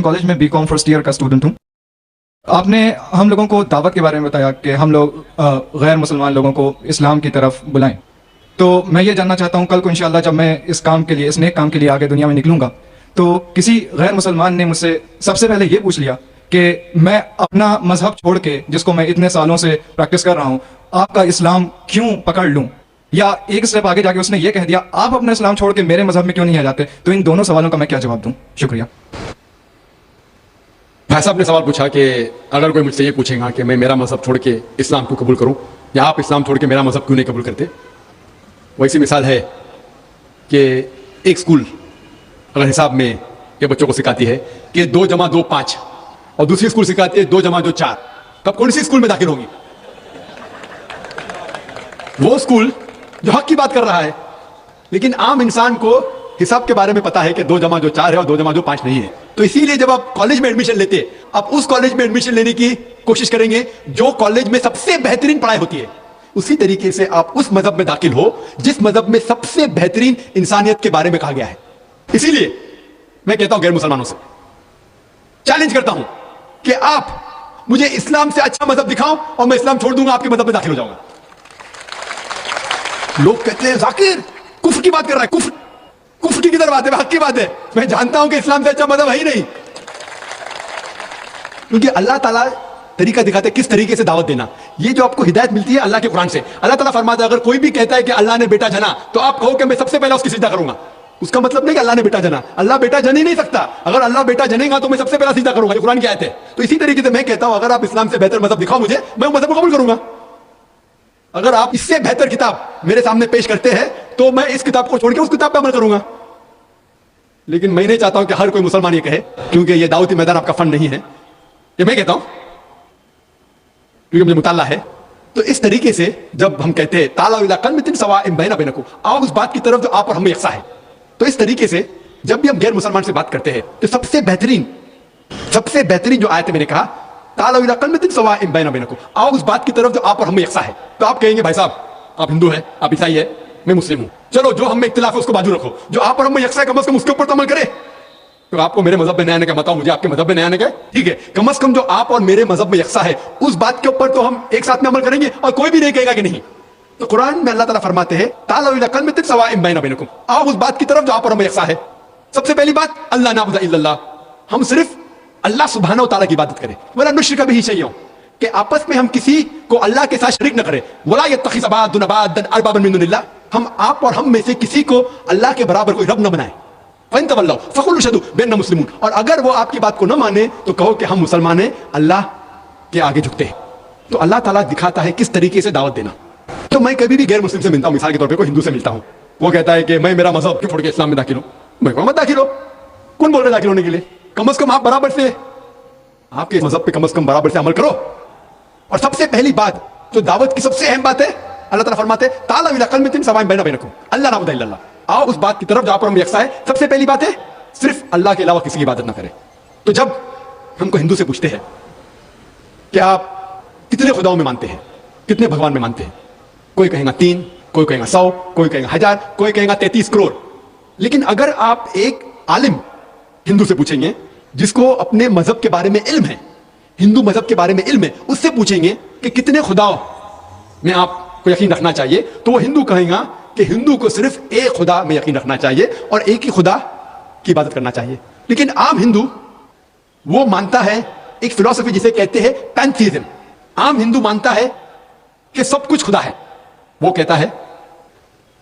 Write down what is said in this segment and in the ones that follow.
College में BCom first year का student हूँ। आपने हम लोगों को दावत के बारे में बताया कि हम लोग गैर मुसलमान लोगों को इस्लाम की तरफ बुलाएं। तो मैं ये जानना चाहता हूँ, कल को इंशाअल्लाह जब मैं इस काम के लिए, इस नेक काम के लिए आगे दुनिया में निकलूंगा, तो किसी गैर मुसलमान ने मुझसे सबसे पहले ये पूछ लिया कि मैं अपना मजहब छोड़ के, जिसको मैं इतने सालों से प्रैक्टिस कर रहा हूँ, आपका इस्लाम क्यों पकड़ लूँ? या एक स्टेप आगे जाके उसने ये कह दिया, आप अपना इस्लाम छोड़ के मेरे मजहब में क्यों नहीं आ जाते? तो इन दोनों सवालों का मैं क्या जवाब दूँ? शुक्रिया। भाई साहब ने सवाल पूछा कि अगर कोई मुझसे ये पूछेगा कि मैं मेरा मजहब छोड़ के इस्लाम क्यों कबूल करूं, या आप इस्लाम छोड़ के मेरा मजहब क्यों नहीं कबूल करते। वैसी मिसाल है कि एक स्कूल अगर हिसाब में ये बच्चों को सिखाती है कि 2 जमा 2 5, और दूसरी स्कूल सिखाती है 2 जमा 2 4, तब कौन सी स्कूल में दाखिल होंगी? वो स्कूल जो हक की बात कर रहा है। लेकिन आम इंसान को हिसाब के बारे में पता है कि 2 जमा 2 4 है और 2 जमा 2 5 नहीं है। तो इसीलिए जब आप कॉलेज में एडमिशन लेते, आप उस कॉलेज में एडमिशन लेने की कोशिश करेंगे जो कॉलेज में सबसे बेहतरीन पढ़ाई होती है। उसी तरीके से आप उस मजहब में दाखिल हो जिस मजहब में सबसे बेहतरीन इंसानियत के बारे में कहा गया है। इसीलिए मैं कहता हूं गैर मुसलमानों से चैलेंज करता हूं कि आप मुझे इस्लाम से अच्छा मजहब दिखाओ और मैं इस्लाम छोड़ दूंगा, आपके मजहब में दाखिल हो जाऊंगा। लोग कहते हैं जाकिर कुफ्र की बात कर रहा है। कुफ्र की किधर बात है? हक की बात है। मैं जानता हूं कि इस्लाम से अच्छा मजहब है ही नहीं, क्योंकि अल्लाह ताला तरीका दिखाते किस तरीके से दावत देना। ये जो आपको हिदायत मिलती है अल्लाह के कुरान से, अल्लाह ताला फरमाता है अगर कोई भी कहता है कि अल्लाह ने बेटा जना, तो आप कहो कि मैं सबसे पहले उसकी सिजदा करूंगा। उसका मतलब नहीं कि अल्लाह ने बेटा जना, अल्लाह बेटा जन ही नहीं सकता। अगर अल्लाह बेटा जनेगा तो मैं सबसे पहला सिजदा करूंगा, ये कुरान की आयत है। तो इसी तरीके से मैं कहता हूं अगर आप इस्लाम से बेहतर मजहब दिखाओ मुझे, मैं मजहब को कबूल करूंगा। अगर आप इससे बेहतर किताब मेरे सामने पेश करते हैं तो मैं इस किताब को छोड़ के उस किताब पर अमल करूंगा। लेकिन मैं नहीं चाहता हूं कि हर कोई मुसलमान ये कहे, क्योंकि ये दावती मैदान आपका फंड नहीं है। ये मैं कहता हूं क्योंकि मुझे मुताल्ला है। तो इस तरीके से जब हम कहते हैं ताला इला कलमतिन सवाइन बैना बैनकुम, आओ उस बात की तरफ जो आप और हम में यकसा है। तो इस तरीके से जब भी हम गैर मुसलमान से बात करते हैं तो सबसे बेहतरीन जो आयत मैंने कहा, ताला इला कलमतिन सवाइन बैना बैनकुम, आओ उस बात की तरफ जो आप और हम में यकसा है। तो आप कहेंगे भाई साहब आप हिंदू है, आप ईसाई है, मैं मुस्लिम हूं, चलो जो हम में इख्तिलाफ है उसको बाजू रखो, जो आप और हम में यकसा है कम से कम उसके ऊपर तो अमल करे। तो आपको मेरे मजहब में नया आने का, बताओ मुझे आपके मजहब में नया आने का, ठीक है, कम से कम जो आप और मेरे मजहब में यकसा है उस बात के ऊपर तो हम एक साथ में अमल करेंगे और कोई भी नहीं कहेगा कि नहीं। तो कुरान में अल्लाह ताला फरमाते हैं ताला इला कलमतिन सवाइन बैना बैनकुम, आओ उस बात की तरफ जो आप और हम में यकसा है। सबसे पहली बात अल्लाह नाबुदा इल्लल्लाह, हम सिर्फ अल्लाह सुब्हानहू व तआला की इबादत करें। वला नुश्रिक बिही शैय्अन, कि आपस में हम किसी को अल्लाह के साथ शरीक न करें। वला यत्तखिज़ बादुना बादन अरबाबन मिन दुनिल्लाह, हम आप और हम में से किसी को अल्लाह के बराबर कोई रब न बनाए। फ़इन तवल्लव फ़क़ुलू अशहदू बिअन्ना मुस्लिमून, और अगर वो आपकी बात को न माने तो कहो कि हम मुसलमान हैं, अल्लाह के आगे झुकते हैं। तो अल्लाह ताला दिखाता है किस तरीके से दावत देना। तो मैं कभी भी गैर मुस्लिम से मिलता हूं, मिसाल के तौर पे कोई हिंदू से मिलता हूं, वो कहता है कि मैं मेरा मजहब क्यों छोड़ के इस्लाम में दाखिल हूं। मैं कहूं मत दाखिल हो, कौन बोल रहे दाखिल होने के लिए? कम से कम आप बराबर से, आपके मजहब पे कम से कम बराबर से अमल करो। और सबसे पहली बात जो दावत की सबसे अहम बात है, अल्लाह ताला फरमाते हैं ताला इला कलमतिन सवाइन बैना बैनकुम अल्लाह नाबुदा इल्लल्लाह, आओ उस बात की तरफ जहां पर हम यकसा है। सबसे पहली बात है सिर्फ अल्लाह के अलावा किसी की इबादत ना करें। तो जब हमको हिंदू से पूछते हैं कि आप कितने खुदाओं में मानते हैं, कितने भगवान में मानते हैं, कोई कहेगा 3, कोई कहेगा 100, कोई कहेगा 1000, कोई कहेगा 33 करोड़। लेकिन अगर आप एक आलिम हिंदू से पूछेंगे जिसको अपने मजहब के बारे में इल्म है, हिंदू मजहब के बारे में इल्म है, उससे पूछेंगे कि कितने खुदाओं में आपको यकीन रखना चाहिए, तो वो हिंदू कहेगा कि हिंदू को सिर्फ एक खुदा में यकीन रखना चाहिए और एक ही खुदा की इबादत करना चाहिए। लेकिन आम हिंदू वो मानता है एक फिलॉसफी जिसे कहते हैं पैंथीइज्म। आम हिंदू मानता है कि सब कुछ खुदा है। वो कहता है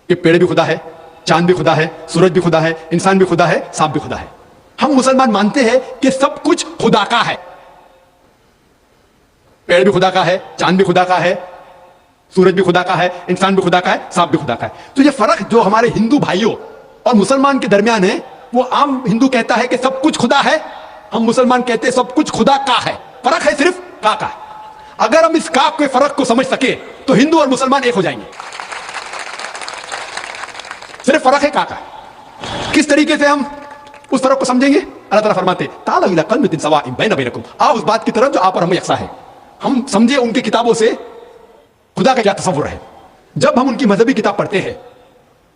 कि पेड़ भी खुदा है, चांद भी खुदा है, सूरज भी खुदा है, इंसान भी खुदा है, सांप भी खुदा है। हम मुसलमान मानते हैं कि सब कुछ खुदा का है, पेड़ भी खुदा का है, चांद भी खुदा का है, सूरज भी खुदा का है, इंसान भी खुदा का है, सांप भी खुदा का है। तो ये फर्क जो हमारे हिंदू भाइयों और मुसलमान के दरमियान है, वो आम हिंदू कहता है कि सब कुछ खुदा है, हम मुसलमान कहते हैं सब कुछ खुदा का है। फर्क है सिर्फ का का। अगर हम इस का के फर्क को समझ सके तो हिंदू और मुसलमान एक हो जाएंगे। सिर्फ फर्क है का का। किस तरीके से हम उस फर्क को समझेंगे? अल्लाह ताला फरमाते ताला इला कलमतिन सवाइन बैना बैनकुम, आओ उस बात की तरफ जो आप और हम में यकसा है। हम समझे उनकी किताबों से खुदा का क्या तस्वुर है। जब हम उनकी मजहबी किताब पढ़ते हैं,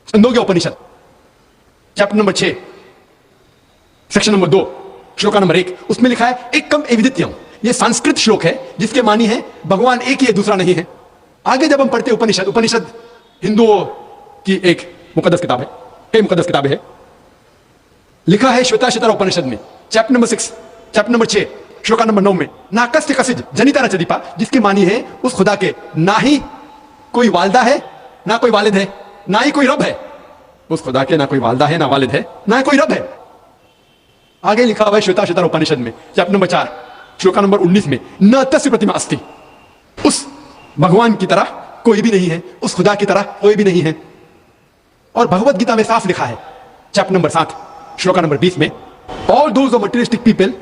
Chandogya Upanishad chapter number 6 section number 2, shloka number 1, उसमें लिखा है एकम एविदित्यम। ये संस्कृत श्लोक है जिसके मानी है भगवान एक ही है, दूसरा नहीं है। आगे जब हम पढ़ते उपनिषद, उपनिषद हिंदुओं की एक मुकद्दस किताब है, कई मुकद्दस किताबें है। लिखा है श्वेताश्वतर उपनिषद में chapter number 6, chapter number 6 shloka number 9 में, नाकस्य कसिज जनिता रचदीपा, जिसके मानी है उस खुदा के ना ही कोई वालदा है ना कोई वालिद है, ना ही कोई रब है। उस खुदा के ना कोई वालदा है ना वालिद है, ना ही कोई रब है। आगे लिखा हुआ है श्वेताश्वतर उपनिषद में चैप्टर नंबर 4 श्लोका नंबर 19 में, न तस्य प्रतिमा अस्ति, उस भगवान की तरह कोई भी नहीं है, उस खुदा की तरह कोई भी नहीं है। और भगवत गीता में साफ लिखा है चैप्टर नंबर 7 श्लोका नंबर 20 में, all those of materialistic people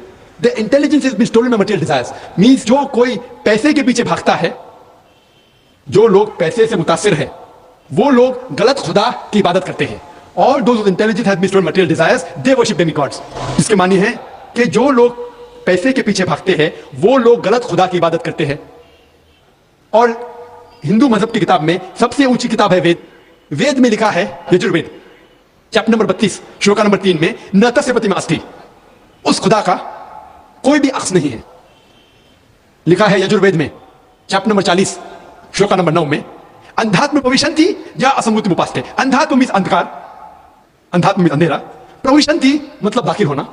the intelligence is been stolen by material desires, means जो कोई पैसे के पीछे भागता है, जो लोग पैसे से मुतासिर है, वो लोग गलत खुदा की इबादत करते हैं। और those intelligence has been stolen material desires they worship demigods, जिसके मानी है कि जो लोग पैसे के पीछे भागते हैं वो लोग गलत खुदा की इबादत करते हैं। और हिंदू मजहब की किताब में सबसे ऊंची किताब है वेद। वेद में लिखा है Yajurveda chapter number 32 shloka number 3 में, न तस्य प्रतिमा अस्ति, उस खुदा का कोई भी अक्स नहीं है। लिखा है यजुर्वेद में चैप्टर नंबर 40 श्लोका नंबर 9 में, अंधात्म प्रविशन्ति या असंभूति उपास्ते। अंधात्म मीन्स अंधकार, अंधात्म मीन्स अंधेरा, प्रविशन्ति मतलब दाखिल होना।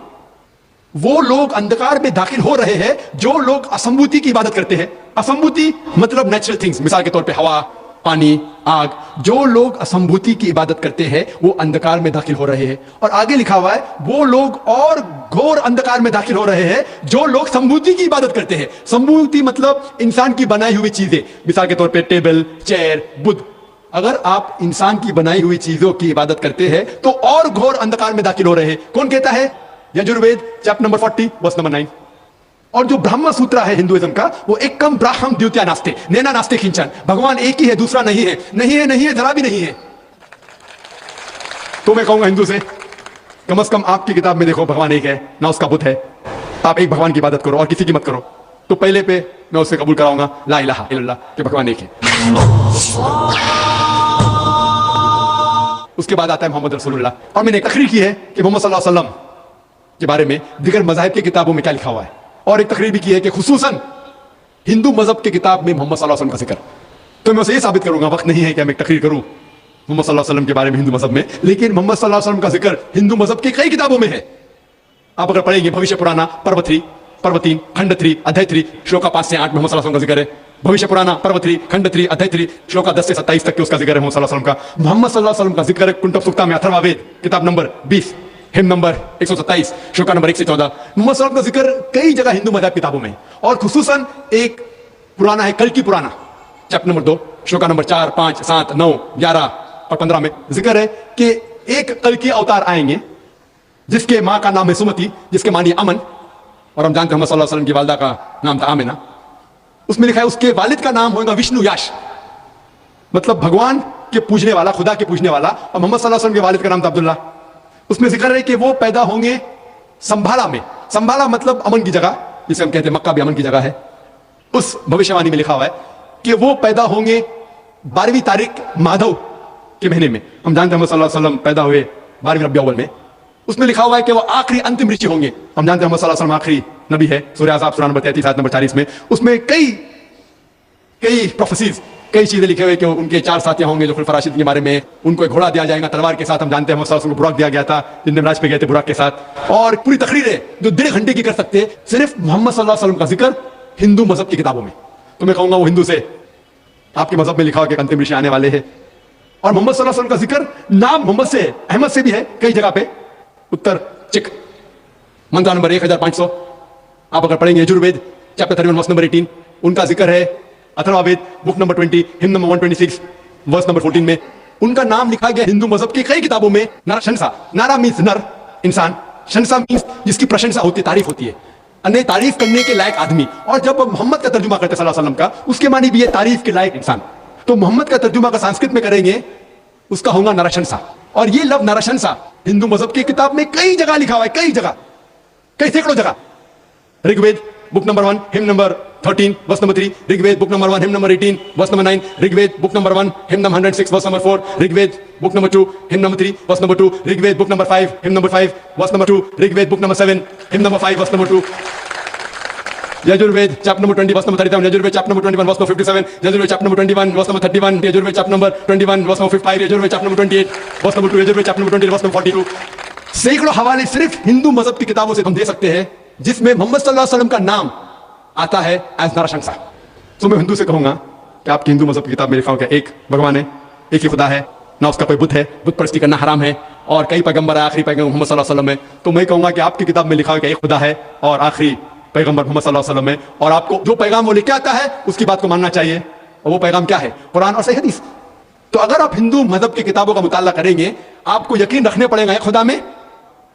वो लोग अंधकार में दाखिल हो रहे हैं जो लोग असंभूति की इबादत करते हैं। असंभूति मतलब नेचुरल थिंग्स, मिसाल के तौर पे हवा, पानी, आग। जो लोग असंभूति की इबादत करते हैं वो अंधकार में दाखिल हो रहे हैं। और आगे लिखा हुआ है वो लोग और घोर अंधकार में दाखिल हो रहे हैं जो लोग संभूति की इबादत करते हैं। संभूति मतलब इंसान की बनाई हुई चीजें, मिसाल के तौर पे टेबल, चेयर, बुद्ध। अगर आप इंसान की बनाई हुई चीजों की इबादत करते हैं तो और घोर अंधकार में दाखिल हो रहे हैं। कौन कहता है? Yajurveda chapter number 40 verse number 9। और जो ब्रह्म सूत्र है हिंदुइज्म का, वो एक कम ब्राह्मण द्वितीय नास्ते, नैना नास्ते खिंचन, भगवान एक ही है, दूसरा नहीं है, नहीं है, नहीं है, जरा भी नहीं है। तो मैं कहूंगा हिंदू से, कम से कम आपकी किताब में देखो भगवान एक है, ना उसका बुत है। आप एक भगवान की इबादत करो और किसी की मत करो। तो पहले पे मैं उससे कबूल कराऊंगा ला इलाहा इल्लल्लाह कि भगवान एक है। उसके बाद आता है मोहम्मद रसूलुल्लाह। और मैंने एक तकरीर की है कि मोहम्मद सल्लल्लाहु अलैहि वसल्लम के बारे में दिगर मज़ाहिब की किताबों में क्या लिखा हुआ है। और एक तकरीर भी की है कि खुसूसन हिंदू मजहब की किताब में मोहम्मद सल्लल्लाहु अलैहि वसल्लम का जिक्र। तो मैं उसे ये साबित करूंगा, वक्त नहीं है कि मैं एक तकरीर करूं मोहम्मद सल्लल्लाहु अलैहि वसल्लम के बारे में हिंदू मजहब में, लेकिन मोहम्मद सल्लल्लाहु अलैहि वसल्लम का जिक्र हिंदू मजहब की कई किताबों में है। आप अगर पढ़ेंगे भविष्य पुराना पर्व 3, पर्व 3, खंड 3, अध्याय 3 श्लोका 5 से 8 मोहम्मद सल्लल्लाहु अलैहि वसल्लम का जिक्र है। भविष्य पुराना पर्व 3, खंड 3, अध्याय 3 श्लोका 10 से 27 तक के उसका जिक्र है मोहम्मद सल्लल्लाहु अलैहि वसल्लम का। मोहम्मद सल्लल्लाहु अलैहि वसल्लम का जिक्र है कुंटब सुक्ता में, अथर्ववेद किताब number 20 hymn number 127 shloka number 1 से 14। मोहम्मद सल्लल्लाहु अलैहि वसल्लम का जिक्र कई जगह हिंदू मजहब किताबों में। और खुसूसन एक पुराना है कल की पुराना चैप्टर नंबर 2 श्लोका नंबर 4, 5, 7, 9, 11 और 15 में जिक्र है कि एक कल के अवतार आएंगे जिसके मां का नाम है सुमति, जिसके मानी अमन। और हम जानते हैं मोहम्मद सल्लल्लाहु अलैहि वसल्लम की वालिदा का नाम था आमिना। उसमें लिखा है उसके वालिद का नाम होगा विष्णु याश, मतलब भगवान के पूजने वाला, खुदा के पूजने वाला। और मोहम्मद सल्लल्लाहु अलैहि वसल्लम के वालिद का नाम था अब्दुल्ला। उसमें जिक्र है कि वो पैदा होंगे संभाला में। संभाला मतलब अमन की जगह, जिसे हम कहते हैं मक्का भी अमन की जगह है। उस भविष्यवाणी में लिखा हुआ है कि वो पैदा होंगे 12वीं तारीख माधव के महीने में। हम जानते हैं मोहम्मद सल्लल्लाहु अलैहि वसल्लम पैदा हुए 12वीं रबी अव्वल में। उसमें लिखा हुआ है कि वो आखिरी अंतिम ऋषि होंगे। हम जानते हैं मोहम्मद सल्लल्लाहु अलैहि वसल्लम आखिरी नबी है। सूरह अहज़ाब सूरह नंबर 33 आयत नंबर 40 में उसमें कई प्रोफेसीज, कई चीजें लिखे हुए कि उनके 4 साथियां होंगे जो खुलफा राशिद के बारे में। उनको एक घोड़ा दिया जाएगा तलवार के साथ। हम जानते हैं मोहम्मद सल्लल्लाहु अलैहि वसल्लम को बुराक दिया गया था, जिन राज पे गए थे बुराक के साथ। और पूरी तकरीर है जो 1.5 घंटे की कर सकते हैं सिर्फ मोहम्मद सल्लल्लाहु अलैहि वसल्लम का जिक्र हिंदू मजहब की किताबों में। तो मैं कहूंगा वो हिंदू से, आपके मजहब में लिखा हुआ कि अंतिम ऋषि आने वाले हैं। और मोहम्मद सल्लल्लाहु अलैहि वसल्लम का जिक्र नाम मोहम्मद से है, अहमद से भी है कई जगह पे। उत्तर चिक मंत्र नंबर 1500 आप अगर पढ़ेंगे यजुर्वेद चैप्टर 31 वर्स नंबर 18 उनका जिक्र है। Atharvaveda book number 20 hymn number 126 verse number 14 में उनका नाम लिखा गया हिंदू मजहब की कई किताबों में। नरशंसा, नारा मीन्स नर, इंसान, शंसा मीन्स जिसकी प्रशंसा होती है, तारीफ होती है, अन्य तारीफ करने के लायक आदमी। और जब मोहम्मद का तर्जुमा करते सल्लल्लाहु अलैहि वसल्लम का, उसके मानी भी है तारीफ के लायक इंसान। तो मोहम्मद का तर्जुमा का संस्कृत में करेंगे उसका होगा नरशंसा। और ये लफ्ज नरशंसा हिंदू मजहब की किताब में कई जगह लिखा हुआ है, कई जगह, कई सैकड़ों जगह। Rigveda book number 1 hymn number 13 verse number 3, Rigved book number 1 hymn number 18 verse number 9, Rigved book number 1 hymn number 106 verse number 4, Rigved book number 2 hymn number 3 verse number 2, Rigved book number 5 hymn number 5 verse number 2, Rigved book number 7 hymn number 5 verse number 2, Yajurved chapter number 20 verse number 37, Yajurved chapter number 21 verse number 57, Yajurved chapter number 21 verse number 31, Yajurved chapter number 21 verse number 55, Yajurved chapter number 28 verse number 2, Yajurved chapter number 20 verse number 42. सैकड़ों हवाले सिर्फ हिंदू मजहब की किताबों से हम दे सकते हैं जिसमें मोहम्मद सल्लल्लाहु अलैहि वसल्लम का नाम आता है एज नाराशंसा। तो मैं हिंदू से कहूंगा कि आपकी हिंदू मजहब की किताब में लिखा हो कि एक भगवान है, एक ही खुदा है, ना उसका कोई बुत है, बुत परस्ती करना हराम है, और कई पैगंबर है, आखिरी पैगंबर मोहम्मद सल्लल्लाहु अलैहि वसल्लम है। तो मैं कहूंगा कि आपकी किताब में लिखा हो कि एक खुदा है और आखिरी पैगंबर मोहम्मद सल्लल्लाहु अलैहि वसल्लम है, और आपको जो पैगाम वो लेके आता है उसकी बात को मानना चाहिए। और वो पैगाम क्या है? कुरान और सही हदीस। तो अगर आप हिंदू मजहब की किताबों का मुताला करेंगे आपको यकीन रखने पड़ेगा एक खुदा में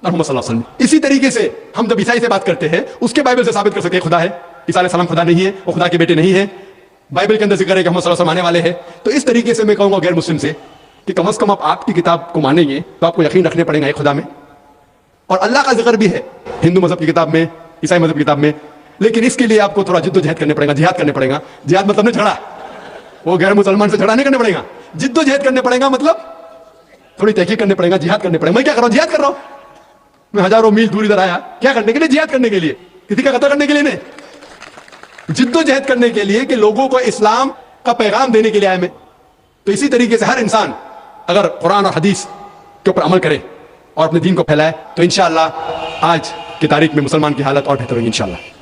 और मोहम्मद सल्लल्लाहु अलैहि वसल्लम। इसी तरीके से हम जब ईसाई से बात करते हैं उसके बाइबल से साबित कर सकते हैं खुदा है, ईसा अलैहि सलाम खुदा नहीं है, वो खुदा के बेटे नहीं है, बाइबल के अंदर जिक्र है कि मोहम्मद सल्लल्लाहु अलैहि वसल्लम आने वाले हैं। तो इस तरीके से मैं कहूंगा गैर मुस्लिम से कि कम से कम आप आपकी किताब को मानेंगे तो आपको यकीन रखने पड़ेगा एक खुदा में, और अल्लाह का जिक्र भी है हिंदू मजहब की किताब में, ईसाई मजहब की किताब में। लेकिन इसके लिए आपको थोड़ा जिद्दोजहद करने पड़ेगा, जिहाद करने पड़ेगा। जिहाद मतलब नहीं झगड़ा, वो गैर मुसलमान से झगड़ा नहीं करने पड़ेगा, जिद्दोजहद करने पड़ेगा, मतलब थोड़ी तहकीक करने पड़ेगा, जिहाद करने पड़ेगा। मैं क्या कर रहा हूं? जिहाद कर रहा हूं। मैं हजारों मील दूर इधर आया क्या करने के लिए? जिहाद करने के लिए, किसी का कत्ल करने के लिए नहीं, जिद्दोजहद करने के लिए कि लोगों को इस्लाम का पैगाम देने के लिए आया मैं। तो इसी तरीके से हर इंसान अगर कुरान और हदीस के ऊपर अमल करे और अपने दीन को फैलाए तो इंशाअल्लाह आज की तारीख में मुसलमान की हालत और बेहतर होगी इंशाअल्लाह।